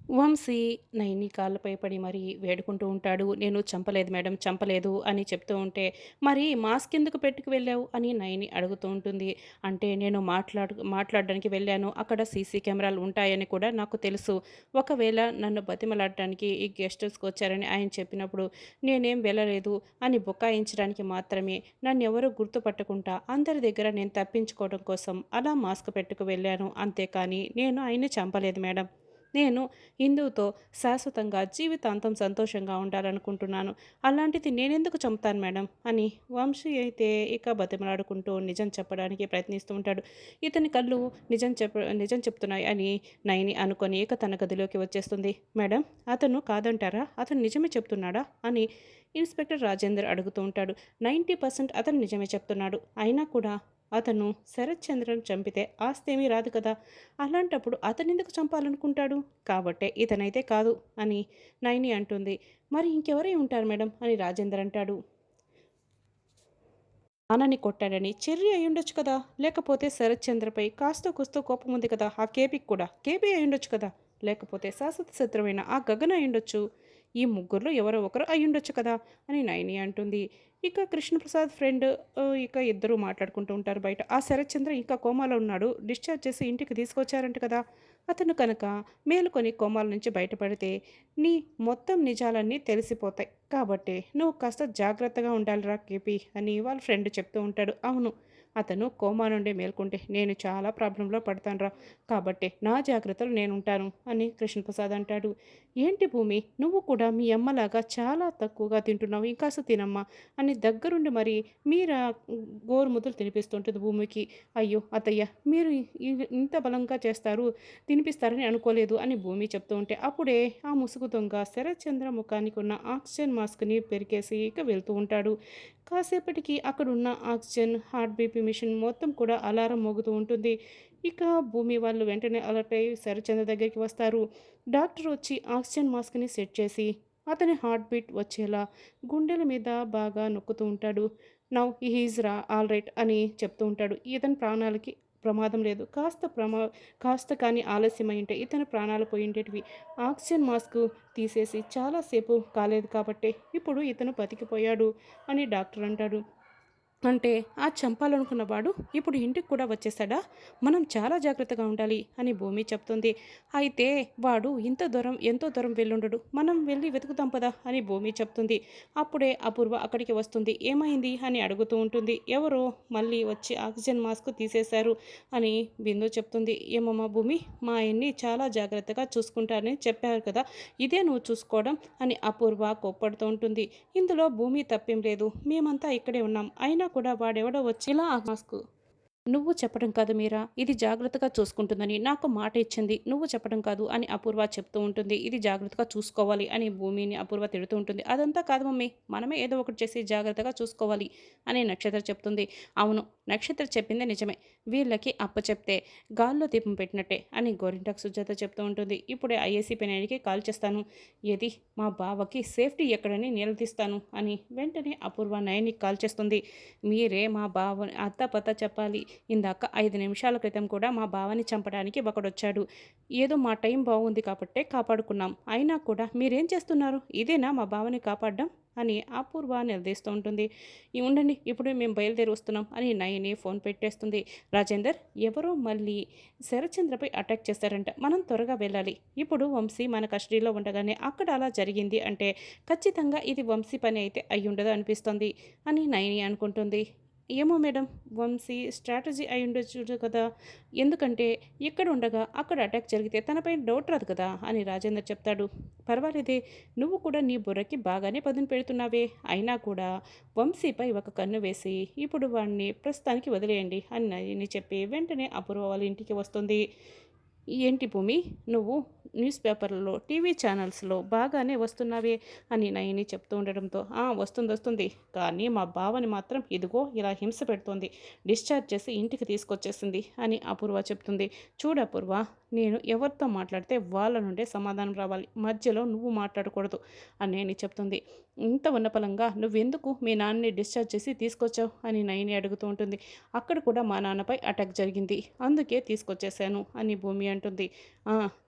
వంశీ నైని కాళ్ళపై పడి మరీ వేడుకుంటూ ఉంటాడు. "నేను చంపలేదు మేడం, చంపలేదు" అని చెప్తూ ఉంటే, "మరి మాస్క్ ఎందుకు పెట్టుకు వెళ్ళావు?" అని నైని అడుగుతూ ఉంటుంది. అంటే నేను మాట్లాడడానికి వెళ్ళాను. అక్కడ సీసీ కెమెరాలు ఉంటాయని కూడా నాకు తెలుసు. ఒకవేళ నన్ను బతిమలాడటానికి ఈ గెస్ట్ హౌస్‌కి వచ్చారని ఆయన చెప్పినప్పుడు, నేనేం వెళ్ళలేదు అని బుకాయించడానికి మాత్రమే, నన్నెవరూ గుర్తుపట్టకుండా అందరి దగ్గర నేను తప్పించుకోవడం కోసం అలా మాస్క్ పెట్టుకు వెళ్ళాను. అంతేకానీ నేను ఆయన్ని చంపలేదు మేడం. నేను హిందువుతో శాశ్వతంగా జీవితాంతం సంతోషంగా ఉండాలనుకుంటున్నాను. అలాంటిది నేనెందుకు చంపుతాను మేడం అని వంశీ అయితే ఇక బతిమలాడుకుంటూ నిజం చెప్పడానికి ప్రయత్నిస్తూ ఉంటాడు. ఇతని కళ్ళు నిజం చెప్తున్నాయి అని నయని అనుకొని ఇక తన గదిలోకి వచ్చేస్తుంది. మేడం, అతను కాదంటారా? అతను నిజమే చెప్తున్నాడా అని ఇన్స్పెక్టర్ రాజేందర్ అడుగుతూ ఉంటాడు. 90% అతను నిజమే చెప్తున్నాడు. అయినా కూడా అతను శరత్ చంద్రను చంపితే ఆస్తేమీ రాదు కదా! అలాంటప్పుడు అతనెందుకు చంపాలనుకుంటాడు? కాబట్టే ఇతనైతే కాదు అని నయని అంటుంది. మరి ఇంకెవరై ఉంటారు మేడం అని రాజేందర్ అంటాడు. నాన్నని కొట్టాడని చెర్రి అయ్యుండొచ్చు కదా! లేకపోతే శరత్ చంద్రపై కాస్తో కూస్తో కోపం ఉంది కదా! ఆ కేపీకి కూడా. కేపీ అయ్యుండొచ్చు కదా! లేకపోతే శాశ్వత శత్రువైన ఆ గగన్ అయ్యుండొచ్చు. ఈ ముగ్గురిలో ఎవరో ఒకరు అయ్యుండొచ్చు కదా! అని నయని అంటుంది. ఇక కృష్ణప్రసాద్ ఫ్రెండ్ ఇక ఇద్దరు మాట్లాడుకుంటూ ఉంటారు బయట. ఆ శరత్ చంద్ర ఇంకా కోమాలో ఉన్నాడు. డిశ్చార్జ్ చేసి ఇంటికి తీసుకొచ్చారంట కదా! అతను కనుక మేలుకొని కోమాల నుంచి బయటపడితే నీ మొత్తం నిజాలన్నీ తెలిసిపోతాయి. కాబట్టి నువ్వు కాస్త జాగ్రత్తగా ఉండాలిరా కేపీ అని వాళ్ళ ఫ్రెండ్ చెప్తూ ఉంటాడు. అవును, అతను కోమా నుండి మేల్కొంటే నేను చాలా ప్రాబ్లంలో పడతానురా. కాబట్టి నా జాగ్రత్తలు నేనుంటాను అని కృష్ణప్రసాద్ అంటాడు. ఏంటి భూమి, నువ్వు కూడా మీ అమ్మలాగా చాలా తక్కువగా తింటున్నావు, ఇంకాస్త తినమ్మా అని దగ్గరుండి మరి మీరా గోరుముద్దలు తినిపిస్తుంటుంది భూమికి. అయ్యో అత్తయ్య, మీరు ఇంత బలంగా చేస్తారు, తినిపిస్తారని అనుకోలేదు అని భూమి చెప్తూ ఉంటే అప్పుడే ఆ ముసుగు దొంగ శరత్చంద్ర ముఖానికి ఉన్న ఆక్సిజన్ మాస్క్ని పెరికేసి ఇక వెళ్తూ ఉంటాడు. కాసేపటికి అక్కడున్న ఆక్సిజన్, హార్ట్ బీపీ మిషన్ మొత్తం కూడా అలారం మోగుతూ ఉంటుంది. ఇక భూమి వాళ్ళు వెంటనే అలర్ట్ అయ్యి శరత్చంద్ర దగ్గరికి వస్తారు. డాక్టర్ వచ్చి ఆక్సిజన్ మాస్క్ని సెట్ చేసి అతని హార్ట్ బీట్ వచ్చేలా గుండెల మీద బాగా నొక్కుతూ ఉంటాడు. నౌ హీఈస్ ఆల్ రైట్ అని చెప్తూ ఉంటాడు. ఇతని ప్రాణాలకి ప్రమాదం లేదు. కాస్త కానీ ఆలస్యమైంటే ఇతని ప్రాణాలు పోయిండేటివి. ఆక్సిజన్ మాస్క్ తీసేసి చాలాసేపు కాలేదు కాబట్టే ఇప్పుడు ఇతను బతికిపోయాడు అని డాక్టర్ అంటాడు. అంటే ఆ చంపాలనుకున్న వాడు ఇప్పుడు ఇంటికి కూడా వచ్చేసాడా? మనం చాలా జాగ్రత్తగా ఉండాలి అని భూమి చెప్తుంది. అయితే వాడు ఎంతో దూరం వెళ్ళుండడు. మనం వెళ్ళి వెతుకుతాం పదా అని భూమి చెప్తుంది. అప్పుడే అపూర్వ అక్కడికి వస్తుంది. ఏమైంది అని అడుగుతూ ఉంటుంది. ఎవరో మళ్ళీ వచ్చి ఆక్సిజన్ మాస్క్ తీసేశారు అని బిందు చెప్తుంది. ఏమమ్మా భూమి, మా ఆయన్ని చాలా జాగ్రత్తగా చూసుకుంటారని చెప్పారు కదా, ఇదే నువ్వు చూసుకోవడం అని అపూర్వ కోప్పడుతూ ఉంటుంది. ఇందులో భూమి తప్పేం లేదు. మేమంతా ఇక్కడే ఉన్నాం. అయినా కూడా వాడెవడో వచ్చి ఇలా ఆ మాస్కు నువ్వు చెప్పడం కాదు మీరా, ఇది జాగ్రత్తగా చూసుకుంటుందని నాకు మాట ఇచ్చింది. నువ్వు చెప్పడం కాదు అని అపూర్వ చెప్తూ ఉంటుంది. ఇది జాగ్రత్తగా చూసుకోవాలి అని భూమిని అపూర్వ తిడుతూ ఉంటుంది. అదంతా కాదు మమ్మీ, మనమే ఏదో ఒకటి చేసి జాగ్రత్తగా చూసుకోవాలి అని నక్షత్ర చెప్తుంది. అవును, నక్షత్ర చెప్పింది నిజమే. వీళ్ళకి అప్పచెప్తే గాల్లో దీపం పెట్టినట్టే అని గోరింటాకు సుజాత చెప్తూ ఉంటుంది. ఇప్పుడే ఐఏసీ పెనానికి కాల్ చేస్తాను. ఏది మా బావకి సేఫ్టీ ఎక్కడని నిలదీస్తాను అని వెంటనే అపూర్వ నయనికి కాల్ చేస్తుంది. మీరే మా బావ అత్తా చెప్పాలి. ఇందాక 5 నిమిషాల క్రితం కూడా మా బావని చంపడానికి ఒకడొచ్చాడు. ఏదో మా టైం బాగుంది కాబట్టే కాపాడుకున్నాం. అయినా కూడా మీరేం చేస్తున్నారు? ఇదేనా మా బావని కాపాడ్డం అని అపూర్వ నిలదీస్తూ ఉంటుంది. ఉండండి, ఇప్పుడు మేము బయలుదేరి వస్తున్నాం అని నయని ఫోన్ పెట్టేస్తుంది. రాజేందర్, ఎవరో మళ్ళీ శరత్చంద్రపై అటాక్ చేశారంట. మనం త్వరగా వెళ్ళాలి. ఇప్పుడు వంశీ మన కస్టడీలో ఉండగానే అక్కడ అలా జరిగింది అంటే ఖచ్చితంగా ఇది వంశీ పని అయితే అయ్యుండదు అనిపిస్తుంది అని నయని అనుకుంటుంది. ఏమో మేడం, వంశీ స్ట్రాటజీ అయి ఉండొచ్చు కదా! ఎందుకంటే ఇక్కడ ఉండగా అక్కడ అటాక్ జరిగితే తనపై డౌట్ రాదు కదా అని రాజేందర్ చెప్తాడు. పర్వాలేదే, నువ్వు కూడా నీ బుర్రకి బాగానే పదును పెడుతున్నావే. అయినా కూడా వంశీపై ఒక కన్ను వేసి ఇప్పుడు వాడిని ప్రస్తుతానికి వదిలేయండి అని నయని చెప్పి వెంటనే అపూర్వ వాళ్ళ ఇంటికి వస్తుంది. ఏంటి భూమి, నువ్వు న్యూస్ పేపర్లలో, టీవీ ఛానల్స్లో బాగానే వస్తున్నావే అని నయని చెప్తూ ఉండడంతో వస్తుంది, కానీ మా బావని మాత్రం ఇదిగో ఇలా హింస పెడుతోంది. డిశ్చార్జ్ చేసి ఇంటికి తీసుకొచ్చేసింది అని అపూర్వ చెప్తుంది. చూడు అపూర్వ, నేను ఎవరితో మాట్లాడితే వాళ్ళ నుండే సమాధానం రావాలి. మధ్యలో నువ్వు మాట్లాడకూడదు అని నయని చెప్తుంది. ఇంత ఉన్నపలంగా నువ్వెందుకు మీ నాన్నని డిశ్చార్జ్ చేసి తీసుకొచ్చావు అని నయని అడుగుతూ ఉంటుంది. అక్కడ కూడా మా నాన్నపై అటాక్ జరిగింది, అందుకే తీసుకొచ్చేసాను అని భూమి అంటుంది.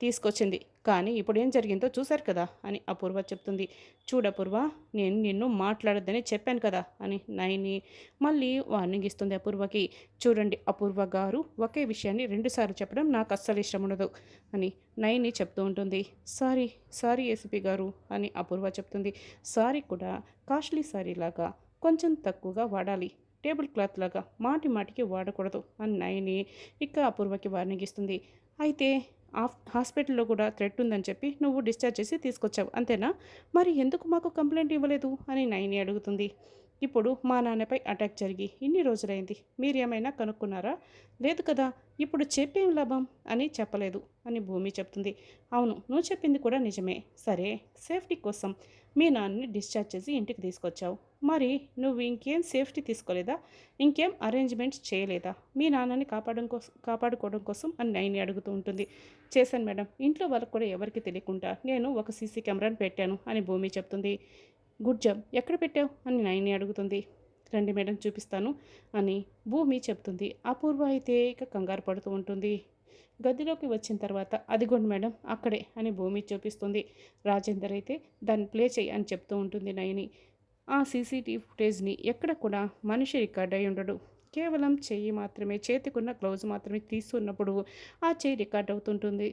తీసుకొచ్చింది, కానీ ఇప్పుడేం జరిగిందో చూశారు కదా అని అపూర్వ చెప్తుంది. చూడపూర్వ, నేను నిన్ను మాట్లాడొద్దని చెప్పాను కదా అని నయని మళ్ళీ వార్నింగ్ ఇస్తుంది అపూర్వకి. చూడండి అపూర్వ గారు, ఒకే విషయాన్ని రెండుసార్లు చెప్పడం నాకు అస్సలు ఇష్టం ఉండదు అని నయని చెప్తూ ఉంటుంది. సారీ సారీ ఏసీపీ గారు అని అపూర్వ చెప్తుంది. సారీ కూడా కాస్ట్లీ సారీ లాగా కొంచెం తక్కువగా వాడాలి, టేబుల్ క్లాత్ లాగా మాటి మాటికి వాడకూడదు అని నయని ఇక అపూర్వకి వార్నింగ్ ఇస్తుంది. అయితే హాస్పిటల్లో కూడా థ్రెట్ ఉందని చెప్పి నువ్వు డిశ్చార్జ్ చేసి తీసుకొచ్చావు అంతేనా? మరి ఎందుకు మాకు కంప్లైంట్ ఇవ్వలేదు అని నయని అడుగుతుంది. ఇప్పుడు మా నాన్నపై అటాక్ జరిగి ఇన్ని రోజులైంది, మీరేమైనా కనుక్కున్నారా? లేదు కదా, ఇప్పుడు చెప్పేం లాభం అని చెప్పలేదు అని భూమి చెప్తుంది. అవును, నువ్వు చెప్పింది కూడా నిజమే. సరే, సేఫ్టీ కోసం మీ నాన్నని డిశ్చార్జ్ చేసి ఇంటికి తీసుకొచ్చావు. మరి నువ్వు ఇంకేం సేఫ్టీ తీసుకోలేదా? ఇంకేం అరేంజ్మెంట్స్ చేయలేదా మీ నాన్నని కాపాడుకోవడం కోసం అని నైని అడుగుతూ ఉంటుంది. చేశాను మేడం, ఇంట్లో వాళ్ళకు కూడా ఎవరికి తెలియకుండా నేను ఒక సీసీ కెమెరాని పెట్టాను అని భూమి చెప్తుంది. గుడ్ జాబ్, ఎక్కడ పెట్టావు అని నైని అడుగుతుంది. రండి మేడం చూపిస్తాను అని భూమి చెప్తుంది. అపూర్వ అయితే ఇక కంగారు పడుతూ ఉంటుంది. గదిలోకి వచ్చిన తర్వాత అదిగోండి మేడం అక్కడే అని భూమి చూపిస్తుంది. రాజేందర్ అయితే దాన్ని ప్లే చేయి అని చెప్తూ ఉంటుంది నయని. ఆ సీసీటీవీ ఫుటేజ్ని ఎక్కడ కూడా మనిషి రికార్డ్ అయి ఉండడు. కేవలం చెయ్యి మాత్రమే, చేతికున్న గ్లౌజ్ మాత్రమే తీస్తున్నప్పుడు ఆ చెయ్యి రికార్డ్ అవుతుంటుంది.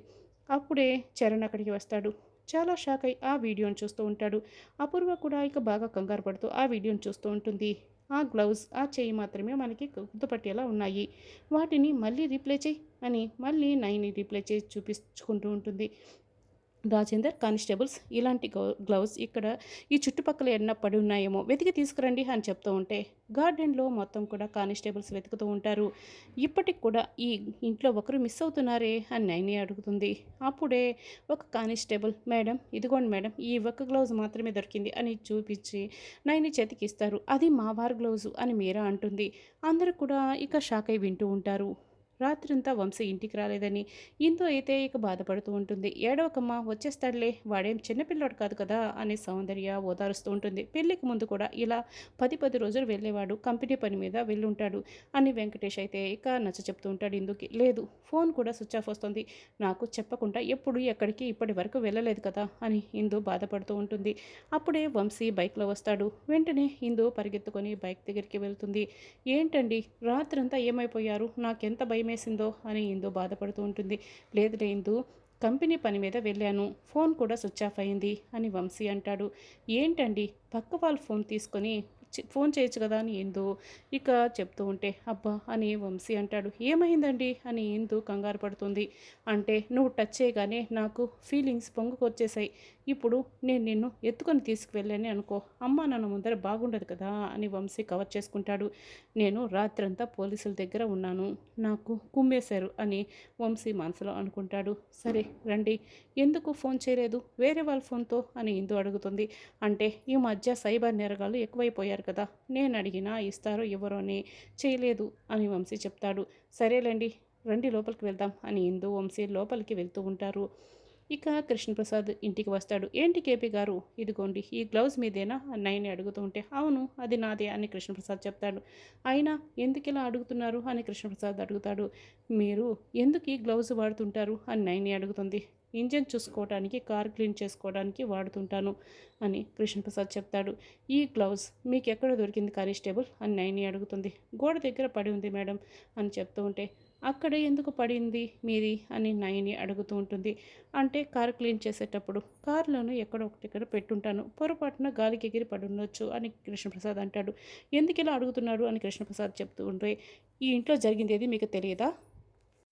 అప్పుడే చరణ్ అక్కడికి వస్తాడు. చాలా షాక్ అయి ఆ వీడియోని చూస్తూ ఉంటాడు. అపూర్వ కూడా ఇక బాగా కంగారు పడుతూ ఆ వీడియోని చూస్తూ ఉంటుంది. ఆ గ్లౌజ్, ఆ చెయ్యి మాత్రమే మనకి గుర్తుపట్టేలా ఉన్నాయి. వాటిని మళ్ళీ రీప్లే చేయి అని మళ్ళీ నైని రీప్లే చేసి చూపించుకుంటూ ఉంటుంది. రాజేందర్, కానిస్టేబుల్స్, ఇలాంటి గ్లౌస్ ఇక్కడ ఈ చుట్టుపక్కల ఎన్న పడి ఉన్నాయేమో వెతికి తీసుకురండి అని చెప్తూ ఉంటే గార్డెన్లో మొత్తం కూడా కానిస్టేబుల్స్ వెతుకుతూ ఉంటారు. ఇప్పటికి కూడా ఈ ఇంట్లో ఒకరు మిస్ అవుతున్నారే అని నైని అడుగుతుంది. అప్పుడే ఒక కానిస్టేబుల్, మేడం ఇదిగోండి మేడం, ఈ ఒక్క గ్లౌజ్ మాత్రమే దొరికింది అని చూపించి నైని చేతికి ఇస్తారు. అది మా వారి గ్లౌజు అని మీరా అంటుంది. అందరూ కూడా ఇక షాక్ అయి వింటూ ఉంటారు. రాత్రంతా వంశీ ఇంటికి రాలేదని ఇందు అయితే ఇక బాధపడుతూ ఉంటుంది. ఏడవకమ్మ, వచ్చేస్తాడులే, వాడేం చిన్నపిల్లాడు కాదు కదా అని సౌందర్య ఓదారుస్తూ ఉంటుంది. పెళ్ళికి ముందు కూడా ఇలా 10 రోజులు వెళ్ళేవాడు, కంపెనీ పని మీద వెళ్ళుంటాడు అని వెంకటేష్ అయితే ఇక నచ్చ చెప్తూ ఉంటాడు ఇందుకి. లేదు, ఫోన్ కూడా స్విచ్ ఆఫ్ వస్తుంది, నాకు చెప్పకుండా ఎప్పుడు ఎక్కడికి ఇప్పటి వరకు వెళ్ళలేదు కదా అని ఇందు బాధపడుతూ ఉంటుంది. అప్పుడే వంశీ బైక్లో వస్తాడు. వెంటనే ఇందు పరిగెత్తుకొని బైక్ దగ్గరికి వెళ్తుంది. ఏంటండి రాత్రంతా ఏమైపోయారు, నాకెంత భయమేసిందో అని ఇందు బాధపడుతూ ఉంటుంది. లేదులే ఇందు, కంపెనీ పని మీద వెళ్ళాను, ఫోన్ కూడా స్విచ్ ఆఫ్ అయింది అని వంశీ అంటాడు. ఏంటండి, పక్క వాళ్ళ ఫోన్ తీసుకొని ఫోన్ చేయొచ్చు కదా అని ఇందు ఇక చెప్తూ ఉంటే అబ్బా అని వంశీ అంటాడు. ఏమైందండి అని ఇందు కంగారు పడుతుంది. అంటే నువ్వు టచ్ చేయగానే నాకు ఫీలింగ్స్ పొంగుకొచ్చేసాయి. ఇప్పుడు నేను నిన్ను ఎత్తుకొని తీసుకువెళ్ళాను అనుకో, అమ్మ నాన్న ముందర బాగుండదు కదా అని వంశీ కవర్ చేసుకుంటాడు. నేను రాత్రంతా పోలీసుల దగ్గర ఉన్నాను, నాకు కుమ్మేశారు అని వంశీ మనసులో అనుకుంటాడు. సరే రండి, ఎందుకు ఫోన్ చేయలేదు వేరే వాళ్ళ ఫోన్తో అని ఇందు అడుగుతుంది. అంటే ఈ మధ్య సైబర్ నేరగాళ్ళు ఎక్కువైపోయారు కదా, నేను అడిగినా ఇస్తారో ఎవరో అని చేయలేదు అని వంశీ చెప్తాడు. సరేలేండి, రండి లోపలికి వెళ్దాం అని ఇందు వంశీ లోపలికి వెళ్తూ ఉంటారు. ఇక కృష్ణప్రసాద్ ఇంటికి వస్తాడు. ఏంటి కేపీ గారు, ఇదిగోండి ఈ గ్లౌజ్ మీదేనా అని నయని అడుగుతూ ఉంటే అవును అది నాదే అని కృష్ణప్రసాద్ చెప్తాడు. అయినా ఎందుకు ఇలా అడుగుతున్నారు అని కృష్ణప్రసాద్ అడుగుతాడు. మీరు ఎందుకు ఈ గ్లౌజ్ వాడుతుంటారు అని నయని అడుగుతుంది. ఇంజన్ చూసుకోవడానికి, కార్ క్లీన్ చేసుకోవడానికి వాడుతుంటాను అని కృష్ణప్రసాద్ చెప్తాడు. ఈ గ్లౌజ్ మీకు ఎక్కడ దొరికింది కానిస్టేబుల్ అని నయని అడుగుతుంది. గోడ దగ్గర పడి ఉంది మేడం అని చెప్తూ ఉంటే అక్కడ ఎందుకు పడింది మీది అని నయని అడుగుతూ ఉంటుంది. అంటే కారు క్లీన్ చేసేటప్పుడు కారులోనూ ఎక్కడో ఒకటి పెట్టుంటాను, పొరపాటున గాలికి ఎగిరి పడి ఉండొచ్చు అని కృష్ణప్రసాద్ అంటాడు. ఎందుకు ఇలా అడుగుతున్నాడు అని కృష్ణప్రసాద్ చెప్తూ ఉంటే ఈ ఇంట్లో జరిగింది ఏది మీకు తెలియదా